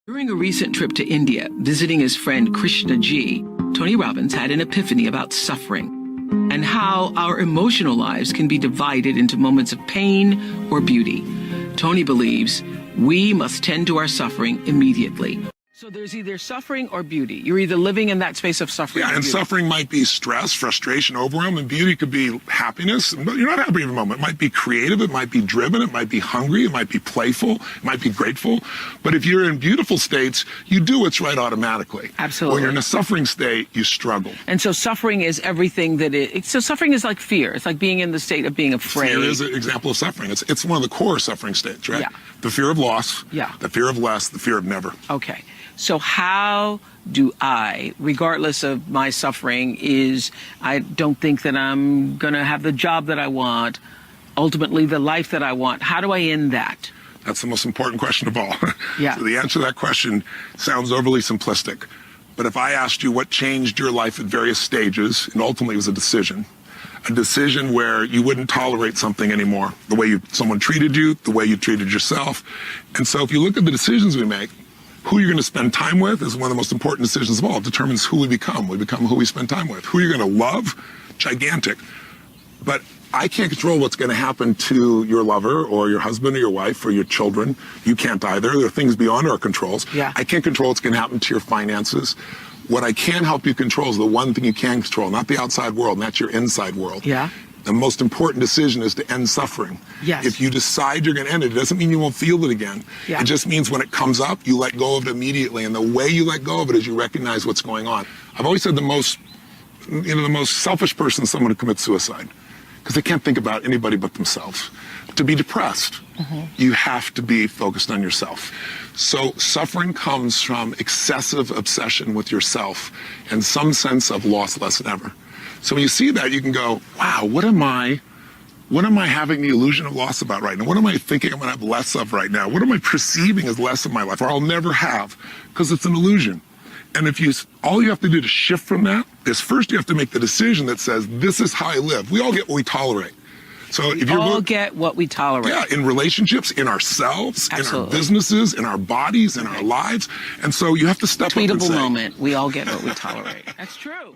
During a recent trip to India, visiting his friend KrishnaJi, Tony Robbins had an epiphany about suffering and how our emotional lives can be divided into moments of pain or beauty. Tony believes we must tend to our suffering immediately. So there's either suffering or beauty. You're either living in that space of suffering or and beauty. Suffering might be stress, frustration, overwhelm, and beauty could be happiness. But you're not happy every moment. It might be creative, it might be driven, it might be hungry, it might be playful, it might be grateful. But if you're in beautiful states, you do what's right automatically. Absolutely. When you're in a suffering state, you struggle. And so suffering is everything that so suffering is like fear. It's like being in the state of being afraid. Fear is an example of suffering. It's one of the core suffering states, right? Yeah. The fear of loss, the fear of less, the fear of never. Okay. So how do I, regardless of my suffering, I don't think that I'm going to have the job that I want, ultimately the life that I want. How do I end that? That's the most important question of all. Yeah. So the answer to that question sounds overly simplistic. But if I asked you what changed your life at various stages, and ultimately it was a decision where you wouldn't tolerate something anymore, the way someone treated you, the way you treated yourself. And so if you look at the decisions we make, who you're going to spend time with is one of the most important decisions of all. It determines who we become. We become who we spend time with. Who you're going to love, gigantic. But I can't control what's going to happen to your lover or your husband or your wife or your children. You can't either. There are things beyond our controls. Yeah. I can't control what's going to happen to your finances. What I can help you control is the one thing you can control, not the outside world, and that's your inside world. Yeah. The most important decision is to end suffering. Yes. If you decide you're going to end it, it doesn't mean you won't feel it again. Yeah. It just means when it comes up, you let go of it immediately. And the way you let go of it is you recognize what's going on. I've always said the most selfish person is someone who commits suicide because they can't think about anybody but themselves. To be depressed, you have to be focused on yourself. So suffering comes from excessive obsession with yourself and some sense of loss less than ever. So when you see that, you can go, wow, what am I having the illusion of loss about right now? What am I thinking I'm going to have less of right now? What am I perceiving as less of my life, or I'll never have? Because it's an illusion. And all you have to do to shift from that is first you have to make the decision that says, this is how I live. We all get what we tolerate. So if you all get what we tolerate. Yeah, in relationships, in ourselves, Absolutely. in our businesses, in our bodies, in our lives. And so you have to step up and say, Tweetable moment, we all get what we tolerate. That's true.